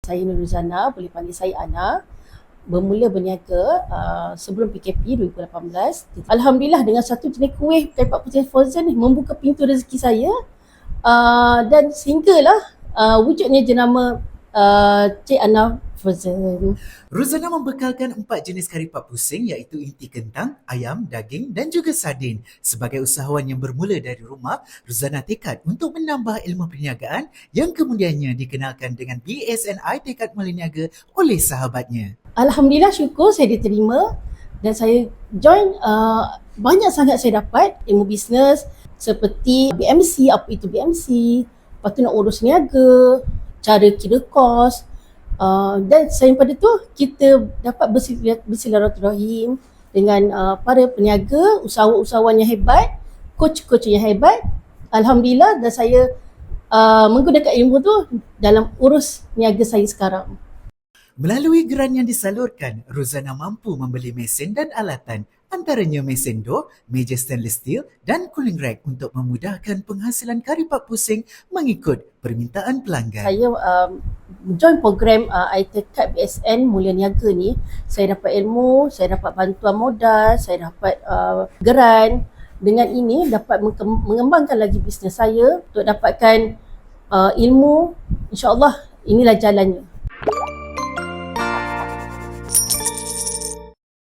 Saya Nuruzana, boleh panggil saya Ana. Bermula berniaga sebelum PKP 2018. Alhamdulillah dengan satu jenis kuih Kari Pak Pusing Frozen ni membuka pintu rezeki saya dan sehinggalah wujudnya jenama Cik Ana Frozen. Ruzana membekalkan 4 jenis kari pak pusing iaitu inti kentang, ayam, daging dan juga sardin. Sebagai usahawan yang bermula dari rumah, Ruzana tekad untuk menambah ilmu perniagaan yang kemudiannya dikenalkan dengan BSNI Tekad Mula Niaga oleh sahabatnya. Alhamdulillah syukur saya diterima dan saya join, banyak sangat saya dapat ilmu bisnes seperti BMC, apa itu BMC, lepas tu nak urus niaga, cara kira kos, dan selain pada tu kita dapat bersilaturahim dengan para peniaga, usahawan-usahawan yang hebat, coach-coach yang hebat. Alhamdulillah dan saya menggunakan ilmu tu dalam urus niaga saya sekarang. Melalui geran yang disalurkan, Ruzana mampu membeli mesin dan alatan, antaranya mesin door, meja stainless steel dan cooling rack untuk memudahkan penghasilan kari pak pusing mengikut permintaan pelanggan. Saya join program iTekad BSN Mulia Niaga ni, saya dapat ilmu, saya dapat bantuan modal, saya dapat geran. Dengan ini dapat mengembangkan lagi bisnes saya untuk dapatkan ilmu. InsyaAllah inilah jalannya.